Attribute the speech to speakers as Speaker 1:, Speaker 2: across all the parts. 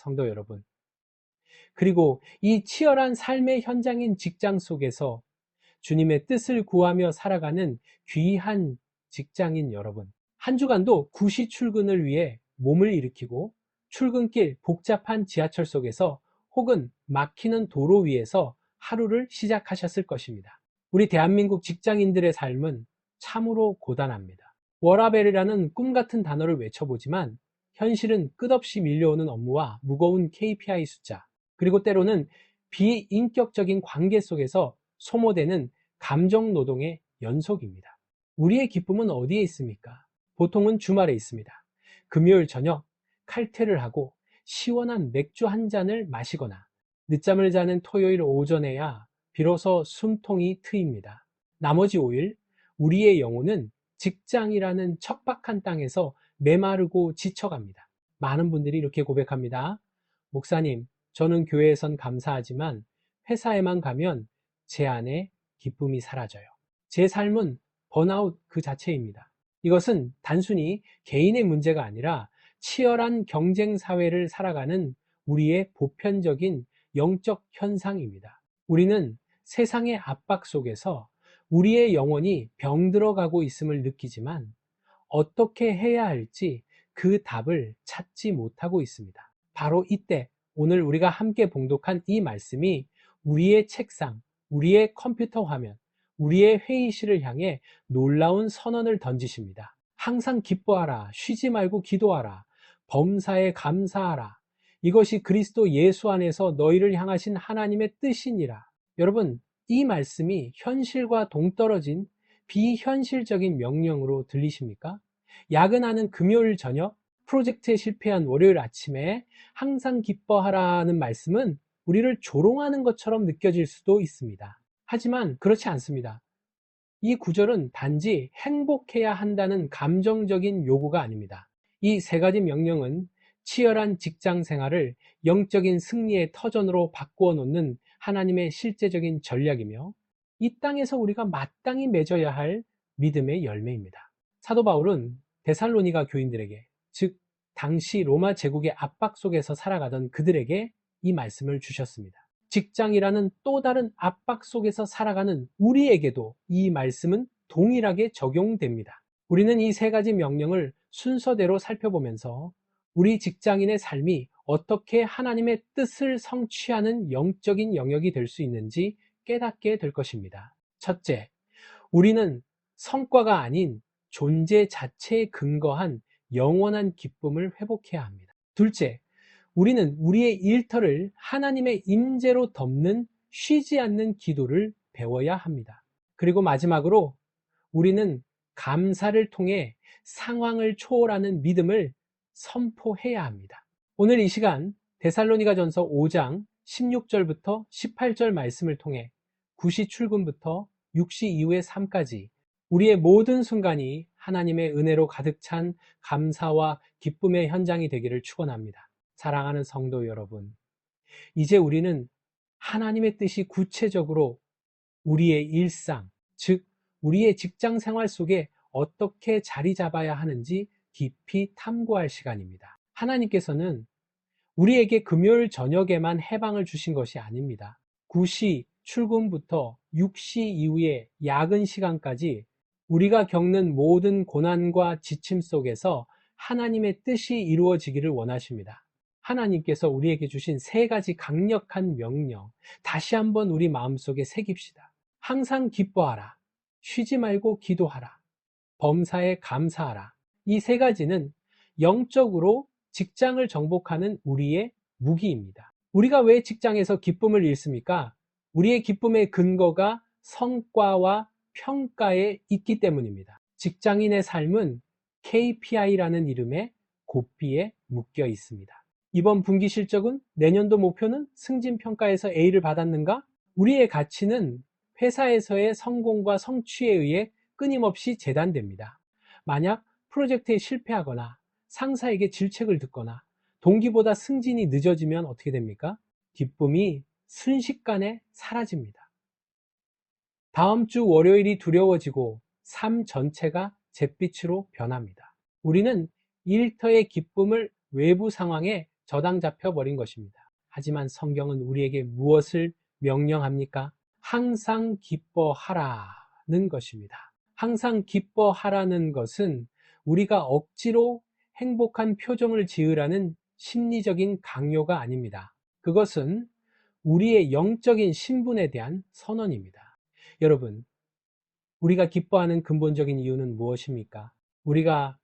Speaker 1: 성도 여러분, 그리고 이 치열한 삶의 현장인 직장 속에서 주님의 뜻을 구하며 살아가는 귀한 직장인 여러분, 한 주간도 구시 출근을 위해 몸을 일으키고 출근길 복잡한 지하철 속에서 혹은 막히는 도로 위에서 하루를 시작하셨을 것입니다. 우리 대한민국 직장인들의 삶은 참으로 고단합니다. 워라벨이라는 꿈 같은 단어를 외쳐보지만 현실은 끝없이 밀려오는 업무와 무거운 KPI 숫자, 그리고 때로는 비인격적인 관계 속에서 소모되는 감정 노동의 연속입니다. 우리의 기쁨은 어디에 있습니까? 보통은 주말에 있습니다. 금요일 저녁 칼퇴를 하고 시원한 맥주 한 잔을 마시거나 늦잠을 자는 토요일 오전에야 비로소 숨통이 트입니다. 나머지 5일 우리의 영혼은 직장이라는 척박한 땅에서 메마르고 지쳐갑니다. 많은 분들이 이렇게 고백합니다. 목사님, 저는 교회에선 감사하지만 회사에만 가면 제 안에 기쁨이 사라져요. 제 삶은 번아웃 그 자체입니다. 이것은 단순히 개인의 문제가 아니라 치열한 경쟁 사회를 살아가는 우리의 보편적인 영적 현상입니다. 우리는 세상의 압박 속에서 우리의 영혼이 병들어가고 있음을 느끼지만 어떻게 해야 할지 그 답을 찾지 못하고 있습니다. 바로 이때 오늘 우리가 함께 봉독한 이 말씀이 우리의 책상, 우리의 컴퓨터 화면, 우리의 회의실을 향해 놀라운 선언을 던지십니다. 항상 기뻐하라, 쉬지 말고 기도하라, 범사에 감사하라. 이것이 그리스도 예수 안에서 너희를 향하신 하나님의 뜻이니라. 여러분, 이 말씀이 현실과 동떨어진 비현실적인 명령으로 들리십니까? 야근하는 금요일 저녁, 프로젝트에 실패한 월요일 아침에 항상 기뻐하라는 말씀은 우리를 조롱하는 것처럼 느껴질 수도 있습니다. 하지만 그렇지 않습니다. 이 구절은 단지 행복해야 한다는 감정적인 요구가 아닙니다. 이 세 가지 명령은 치열한 직장 생활을 영적인 승리의 터전으로 바꾸어 놓는 하나님의 실제적인 전략이며 이 땅에서 우리가 마땅히 맺어야 할 믿음의 열매입니다. 사도 바울은 데살로니가 교인들에게, 즉 당시 로마 제국의 압박 속에서 살아가던 그들에게 이 말씀을 주셨습니다. 직장이라는 또 다른 압박 속에서 살아가는 우리에게도 이 말씀은 동일하게 적용됩니다. 우리는 이 세 가지 명령을 순서대로 살펴보면서 우리 직장인의 삶이 어떻게 하나님의 뜻을 성취하는 영적인 영역이 될 수 있는지 깨닫게 될 것입니다. 첫째, 우리는 성과가 아닌 존재 자체에 근거한 영원한 기쁨을 회복해야 합니다. 둘째, 우리는 우리의 일터를 하나님의 임재로 덮는 쉬지 않는 기도를 배워야 합니다. 그리고 마지막으로 우리는 감사를 통해 상황을 초월하는 믿음을 선포해야 합니다. 오늘 이 시간 데살로니가전서 5장 16절부터 18절 말씀을 통해 9시 출근부터 6시 이후의 삶까지 우리의 모든 순간이 하나님의 은혜로 가득 찬 감사와 기쁨의 현장이 되기를 축원합니다. 사랑하는 성도 여러분, 이제 우리는 하나님의 뜻이 구체적으로 우리의 일상, 즉 우리의 직장 생활 속에 어떻게 자리 잡아야 하는지 깊이 탐구할 시간입니다. 하나님께서는 우리에게 금요일 저녁에만 해방을 주신 것이 아닙니다. 9시 출근부터 6시 이후의 야근 시간까지 우리가 겪는 모든 고난과 지침 속에서 하나님의 뜻이 이루어지기를 원하십니다. 하나님께서 우리에게 주신 세 가지 강력한 명령, 다시 한번 우리 마음속에 새깁시다. 항상 기뻐하라, 쉬지 말고 기도하라, 범사에 감사하라. 이 세 가지는 영적으로 직장을 정복하는 우리의 무기입니다. 우리가 왜 직장에서 기쁨을 잃습니까? 우리의 기쁨의 근거가 성과와 평가에 있기 때문입니다. 직장인의 삶은 KPI라는 이름의 고삐에 묶여 있습니다. 이번 분기 실적은, 내년도 목표는, 승진평가에서 A를 받았는가? 우리의 가치는 회사에서의 성공과 성취에 의해 끊임없이 재단됩니다. 만약 프로젝트에 실패하거나 상사에게 질책을 듣거나 동기보다 승진이 늦어지면 어떻게 됩니까? 기쁨이 순식간에 사라집니다. 다음 주 월요일이 두려워지고 삶 전체가 잿빛으로 변합니다. 우리는 일터의 기쁨을 외부 상황에 저당 잡혀버린 것입니다. 하지만 성경은 우리에게 무엇을 명령합니까? 항상 기뻐하라는 것입니다. 항상 기뻐하라는 것은 우리가 억지로 행복한 표정을 지으라는 심리적인 강요가 아닙니다. 그것은 우리의 영적인 신분에 대한 선언입니다. 여러분, 우리가 기뻐하는 근본적인 이유는 무엇입니까? 우리가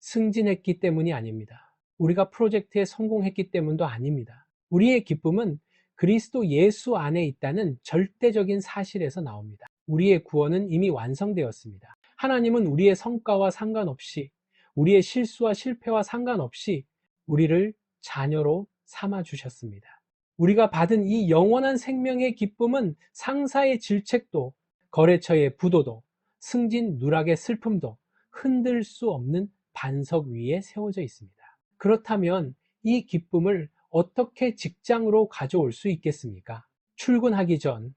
Speaker 1: 승진했기 때문이 아닙니다. 우리가 프로젝트에 성공했기 때문도 아닙니다. 우리의 기쁨은 그리스도 예수 안에 있다는 절대적인 사실에서 나옵니다. 우리의 구원은 이미 완성되었습니다. 하나님은 우리의 성과와 상관없이, 우리의 실수와 실패와 상관없이 우리를 자녀로 삼아 주셨습니다. 우리가 받은 이 영원한 생명의 기쁨은 상사의 질책도, 거래처의 부도도, 승진 누락의 슬픔도 흔들 수 없는 반석 위에 세워져 있습니다. 그렇다면 이 기쁨을 어떻게 직장으로 가져올 수 있겠습니까? 출근하기 전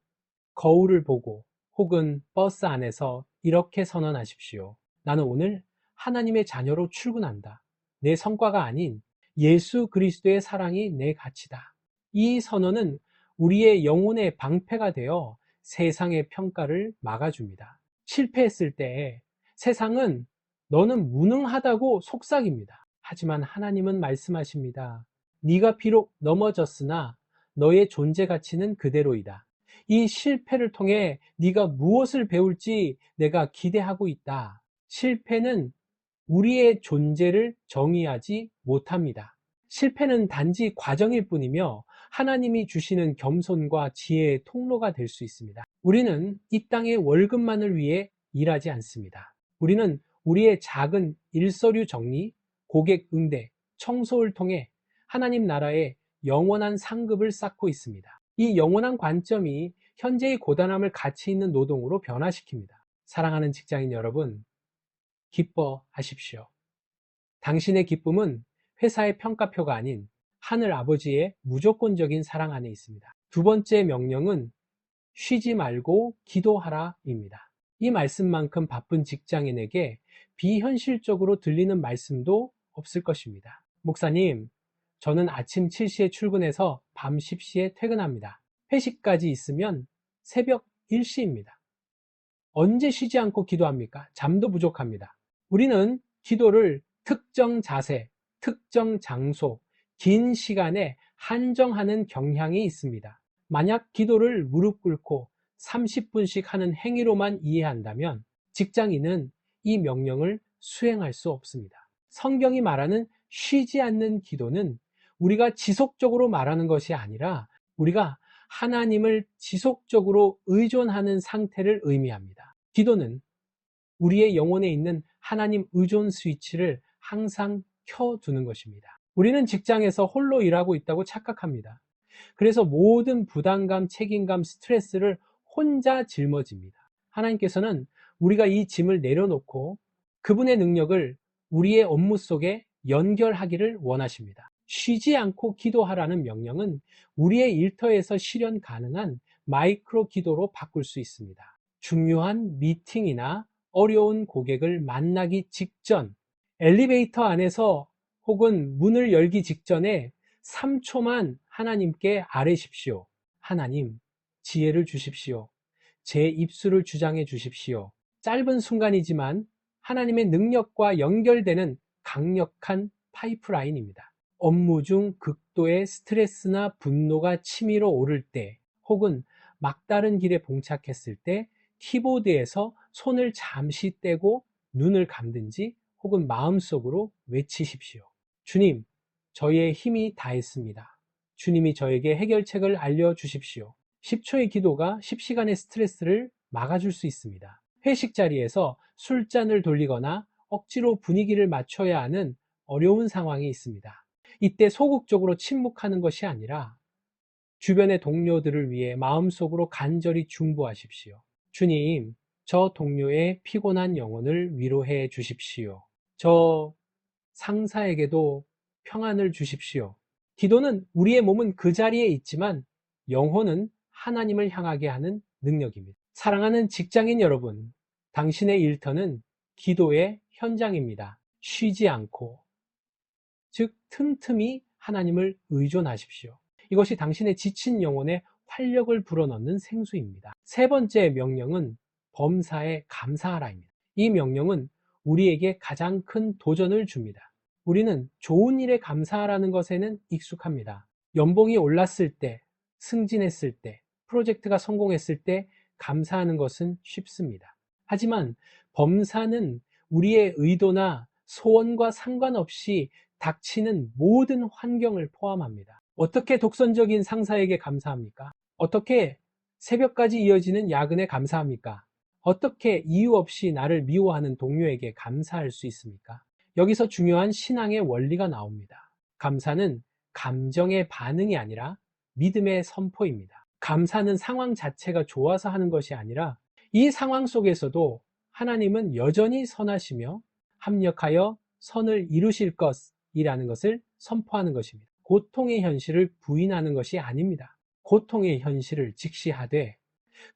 Speaker 1: 거울을 보고 혹은 버스 안에서 이렇게 선언하십시오. 나는 오늘 하나님의 자녀로 출근한다. 내 성과가 아닌 예수 그리스도의 사랑이 내 가치다. 이 선언은 우리의 영혼의 방패가 되어 세상의 평가를 막아줍니다. 실패했을 때 세상은 너는 무능하다고 속삭입니다. 하지만 하나님은 말씀하십니다. 네가 비록 넘어졌으나 너의 존재 가치는 그대로이다. 이 실패를 통해 네가 무엇을 배울지 내가 기대하고 있다. 실패는 우리의 존재를 정의하지 못합니다. 실패는 단지 과정일 뿐이며 하나님이 주시는 겸손과 지혜의 통로가 될 수 있습니다. 우리는 이 땅의 월급만을 위해 일하지 않습니다. 우리는 우리의 작은 일서류 정리, 고객 응대, 청소를 통해 하나님 나라의 영원한 상급을 쌓고 있습니다. 이 영원한 관점이 현재의 고단함을 가치 있는 노동으로 변화시킵니다. 사랑하는 직장인 여러분, 기뻐하십시오. 당신의 기쁨은 회사의 평가표가 아닌 하늘 아버지의 무조건적인 사랑 안에 있습니다. 두 번째 명령은 쉬지 말고 기도하라입니다. 이 말씀만큼 바쁜 직장인에게 비현실적으로 들리는 말씀도 없을 것입니다. 목사님, 저는 아침 7시에 출근해서 밤 10시에 퇴근합니다. 회식까지 있으면 새벽 1시입니다. 언제 쉬지 않고 기도합니까? 잠도 부족합니다. 우리는 기도를 특정 자세, 특정 장소, 긴 시간에 한정하는 경향이 있습니다. 만약 기도를 무릎 꿇고 30분씩 하는 행위로만 이해한다면 직장인은 이 명령을 수행할 수 없습니다. 성경이 말하는 쉬지 않는 기도는 우리가 지속적으로 말하는 것이 아니라 우리가 하나님을 지속적으로 의존하는 상태를 의미합니다. 기도는 우리의 영혼에 있는 하나님 의존 스위치를 항상 켜두는 것입니다. 우리는 직장에서 홀로 일하고 있다고 착각합니다. 그래서 모든 부담감, 책임감, 스트레스를 혼자 짊어집니다. 하나님께서는 우리가 이 짐을 내려놓고 그분의 능력을 우리의 업무 속에 연결하기를 원하십니다. 쉬지 않고 기도하라는 명령은 우리의 일터에서 실현 가능한 마이크로 기도로 바꿀 수 있습니다. 중요한 미팅이나 어려운 고객을 만나기 직전, 엘리베이터 안에서 혹은 문을 열기 직전에 3초만 하나님께 아뢰십시오. 하나님, 지혜를 주십시오. 제 입술을 주장해 주십시오. 짧은 순간이지만 하나님의 능력과 연결되는 강력한 파이프라인입니다. 업무 중 극도의 스트레스나 분노가 치밀어 오를 때 혹은 막다른 길에 봉착했을 때 키보드에서 손을 잠시 떼고 눈을 감든지 혹은 마음속으로 외치십시오. 주님, 저의 힘이 다했습니다. 주님이 저에게 해결책을 알려주십시오. 10초의 기도가 10시간의 스트레스를 막아줄 수 있습니다. 회식 자리에서 술잔을 돌리거나 억지로 분위기를 맞춰야 하는 어려운 상황이 있습니다. 이때 소극적으로 침묵하는 것이 아니라 주변의 동료들을 위해 마음속으로 간절히 중보하십시오. 주님, 저 동료의 피곤한 영혼을 위로해 주십시오. 저 상사에게도 평안을 주십시오. 기도는 우리의 몸은 그 자리에 있지만 영혼은 하나님을 향하게 하는 능력입니다. 사랑하는 직장인 여러분, 당신의 일터는 기도의 현장입니다. 쉬지 않고, 즉 틈틈이 하나님을 의존하십시오. 이것이 당신의 지친 영혼에 활력을 불어넣는 생수입니다. 세 번째 명령은 범사에 감사하라입니다. 이 명령은 우리에게 가장 큰 도전을 줍니다. 우리는 좋은 일에 감사하라는 것에는 익숙합니다. 연봉이 올랐을 때, 승진했을 때, 프로젝트가 성공했을 때 감사하는 것은 쉽습니다. 하지만 범사는 우리의 의도나 소원과 상관없이 닥치는 모든 환경을 포함합니다. 어떻게 독선적인 상사에게 감사합니까? 어떻게 새벽까지 이어지는 야근에 감사합니까? 어떻게 이유 없이 나를 미워하는 동료에게 감사할 수 있습니까? 여기서 중요한 신앙의 원리가 나옵니다. 감사는 감정의 반응이 아니라 믿음의 선포입니다. 감사는 상황 자체가 좋아서 하는 것이 아니라 이 상황 속에서도 하나님은 여전히 선하시며 합력하여 선을 이루실 것이라는 것을 선포하는 것입니다. 고통의 현실을 부인하는 것이 아닙니다. 고통의 현실을 직시하되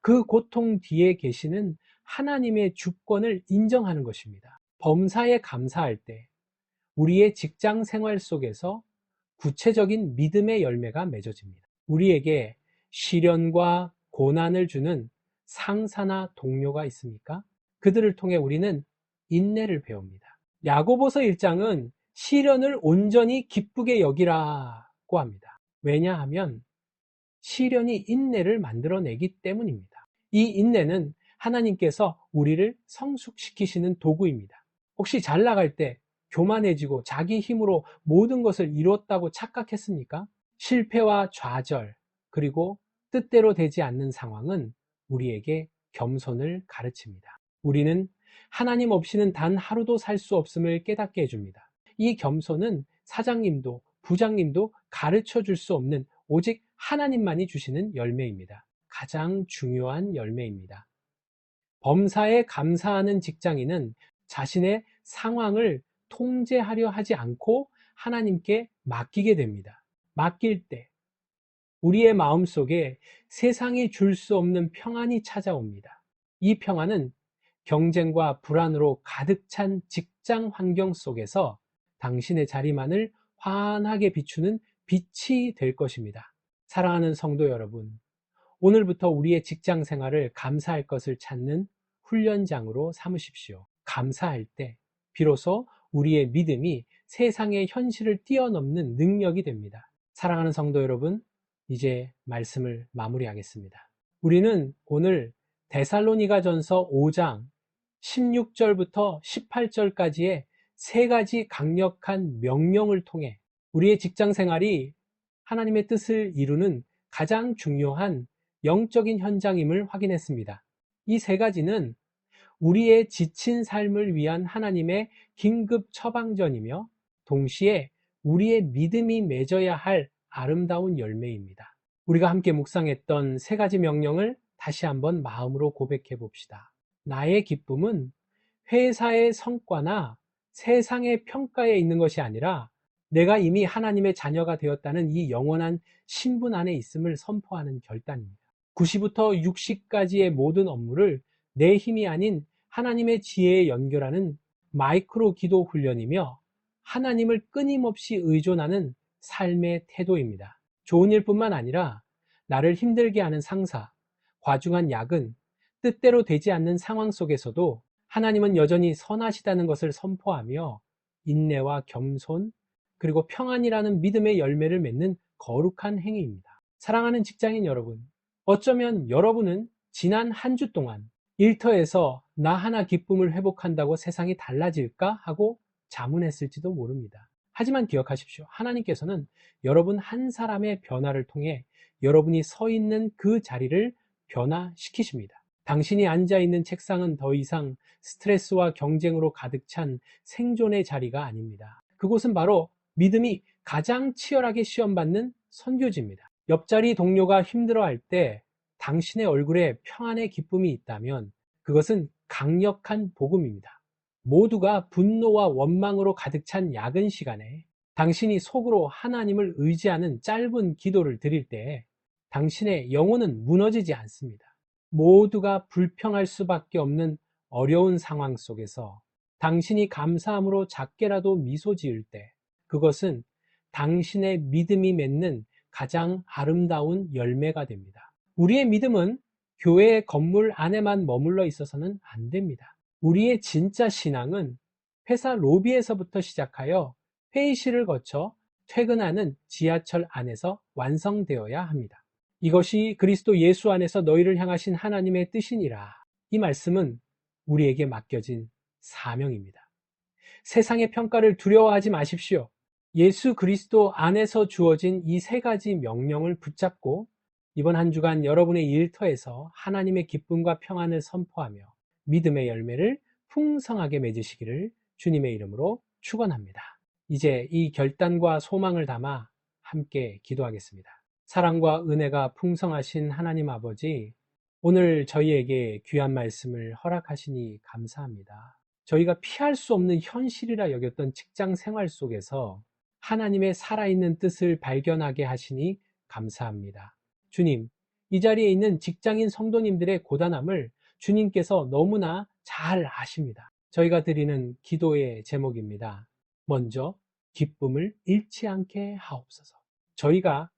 Speaker 1: 그 고통 뒤에 계시는 하나님의 주권을 인정하는 것입니다. 범사에 감사할 때 우리의 직장 생활 속에서 구체적인 믿음의 열매가 맺어집니다. 우리에게 시련과 고난을 주는 상사나 동료가 있습니까? 그들을 통해 우리는 인내를 배웁니다. 야고보서 1장은 시련을 온전히 기쁘게 여기라고 합니다. 왜냐하면 시련이 인내를 만들어내기 때문입니다. 이 인내는 하나님께서 우리를 성숙시키시는 도구입니다. 혹시 잘 나갈 때 교만해지고 자기 힘으로 모든 것을 이뤘다고 착각했습니까? 실패와 좌절, 그리고 뜻대로 되지 않는 상황은 우리에게 겸손을 가르칩니다. 우리는 하나님 없이는 단 하루도 살 수 없음을 깨닫게 해줍니다. 이 겸손은 사장님도 부장님도 가르쳐 줄 수 없는 오직 하나님만이 주시는 열매입니다. 가장 중요한 열매입니다. 범사에 감사하는 직장인은 자신의 상황을 통제하려 하지 않고 하나님께 맡기게 됩니다. 맡길 때 우리의 마음속에 세상이 줄 수 없는 평안이 찾아옵니다. 이 평안은 경쟁과 불안으로 가득 찬 직장 환경 속에서 당신의 자리만을 환하게 비추는 빛이 될 것입니다. 사랑하는 성도 여러분, 오늘부터 우리의 직장 생활을 감사할 것을 찾는 훈련장으로 삼으십시오. 감사할 때 비로소 우리의 믿음이 세상의 현실을 뛰어넘는 능력이 됩니다. 사랑하는 성도 여러분, 이제 말씀을 마무리하겠습니다. 우리는 오늘 데살로니가전서 5장 16절부터 18절까지의 세 가지 강력한 명령을 통해 우리의 직장 생활이 하나님의 뜻을 이루는 가장 중요한 영적인 현장임을 확인했습니다. 이 세 가지는 우리의 지친 삶을 위한 하나님의 긴급 처방전이며 동시에 우리의 믿음이 맺어야 할 아름다운 열매입니다. 우리가 함께 묵상했던 세 가지 명령을 다시 한번 마음으로 고백해 봅시다. 나의 기쁨은 회사의 성과나 세상의 평가에 있는 것이 아니라 내가 이미 하나님의 자녀가 되었다는 이 영원한 신분 안에 있음을 선포하는 결단입니다. 9시부터 6시까지의 모든 업무를 내 힘이 아닌 하나님의 지혜에 연결하는 마이크로 기도 훈련이며 하나님을 끊임없이 의존하는 삶의 태도입니다. 좋은 일뿐만 아니라 나를 힘들게 하는 상사, 과중한 야근, 뜻대로 되지 않는 상황 속에서도 하나님은 여전히 선하시다는 것을 선포하며 인내와 겸손, 그리고 평안이라는 믿음의 열매를 맺는 거룩한 행위입니다. 사랑하는 직장인 여러분, 어쩌면 여러분은 지난 한 주 동안 일터에서 나 하나 기쁨을 회복한다고 세상이 달라질까 하고 자문했을지도 모릅니다. 하지만 기억하십시오. 하나님께서는 여러분 한 사람의 변화를 통해 여러분이 서 있는 그 자리를 변화시키십니다. 당신이 앉아있는 책상은 더 이상 스트레스와 경쟁으로 가득 찬 생존의 자리가 아닙니다. 그곳은 바로 믿음이 가장 치열하게 시험받는 선교지입니다. 옆자리 동료가 힘들어할 때 당신의 얼굴에 평안의 기쁨이 있다면 그것은 강력한 복음입니다. 모두가 분노와 원망으로 가득 찬 야근 시간에 당신이 속으로 하나님을 의지하는 짧은 기도를 드릴 때 당신의 영혼은 무너지지 않습니다. 모두가 불평할 수밖에 없는 어려운 상황 속에서 당신이 감사함으로 작게라도 미소 지을 때 그것은 당신의 믿음이 맺는 가장 아름다운 열매가 됩니다. 우리의 믿음은 교회의 건물 안에만 머물러 있어서는 안 됩니다. 우리의 진짜 신앙은 회사 로비에서부터 시작하여 회의실을 거쳐 퇴근하는 지하철 안에서 완성되어야 합니다. 이것이 그리스도 예수 안에서 너희를 향하신 하나님의 뜻이니라. 이 말씀은 우리에게 맡겨진 사명입니다. 세상의 평가를 두려워하지 마십시오. 예수 그리스도 안에서 주어진 이 세 가지 명령을 붙잡고 이번 한 주간 여러분의 일터에서 하나님의 기쁨과 평안을 선포하며 믿음의 열매를 풍성하게 맺으시기를 주님의 이름으로 축원합니다. 이제 이 결단과 소망을 담아 함께 기도하겠습니다. 사랑과 은혜가 풍성하신 하나님 아버지, 오늘 저희에게 귀한 말씀을 허락하시니 감사합니다. 저희가 피할 수 없는 현실이라 여겼던 직장 생활 속에서 하나님의 살아있는 뜻을 발견하게 하시니 감사합니다. 주님, 이 자리에 있는 직장인 성도님들의 고단함을 주님께서 너무나 잘 아십니다. 저희가 드리는 기도의 제목입니다. 먼저 기쁨을 잃지 않게 하옵소서. 저희가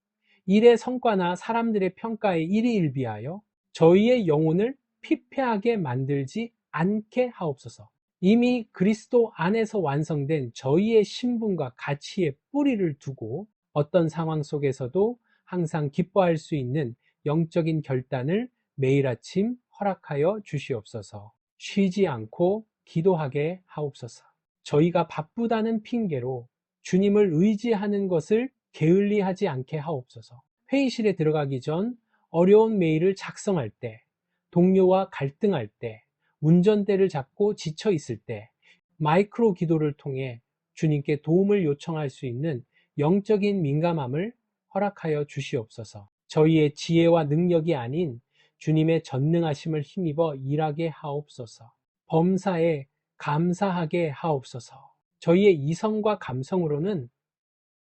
Speaker 1: 일의 성과나 사람들의 평가에 일희일비하여 저희의 영혼을 피폐하게 만들지 않게 하옵소서. 이미 그리스도 안에서 완성된 저희의 신분과 가치에 뿌리를 두고 어떤 상황 속에서도 항상 기뻐할 수 있는 영적인 결단을 매일 아침 허락하여 주시옵소서. 쉬지 않고 기도하게 하옵소서. 저희가 바쁘다는 핑계로 주님을 의지하는 것을 게을리하지 않게 하옵소서. 회의실에 들어가기 전 어려운 메일을 작성할 때, 동료와 갈등할 때, 운전대를 잡고 지쳐 있을 때 마이크로 기도를 통해 주님께 도움을 요청할 수 있는 영적인 민감함을 허락하여 주시옵소서. 저희의 지혜와 능력이 아닌 주님의 전능하심을 힘입어 일하게 하옵소서. 범사에 감사하게 하옵소서. 저희의 이성과 감성으로는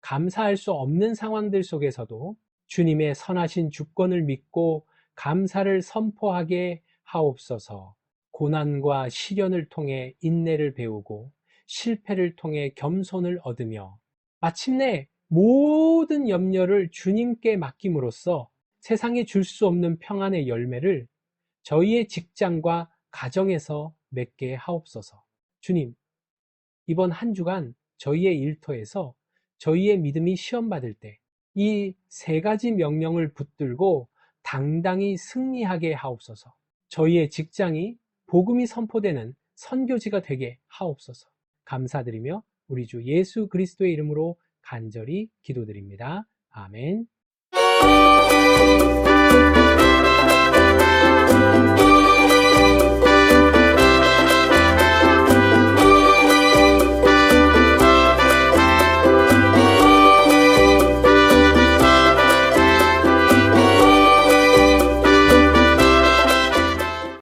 Speaker 1: 감사할 수 없는 상황들 속에서도 주님의 선하신 주권을 믿고 감사를 선포하게 하옵소서. 고난과 시련을 통해 인내를 배우고 실패를 통해 겸손을 얻으며 마침내 모든 염려를 주님께 맡김으로써 세상에 줄 수 없는 평안의 열매를 저희의 직장과 가정에서 맺게 하옵소서. 주님, 이번 한 주간 저희의 일터에서 저희의 믿음이 시험받을 때 이 세 가지 명령을 붙들고 당당히 승리하게 하옵소서. 저희의 직장이 복음이 선포되는 선교지가 되게 하옵소서. 감사드리며 우리 주 예수 그리스도의 이름으로 간절히 기도드립니다. 아멘.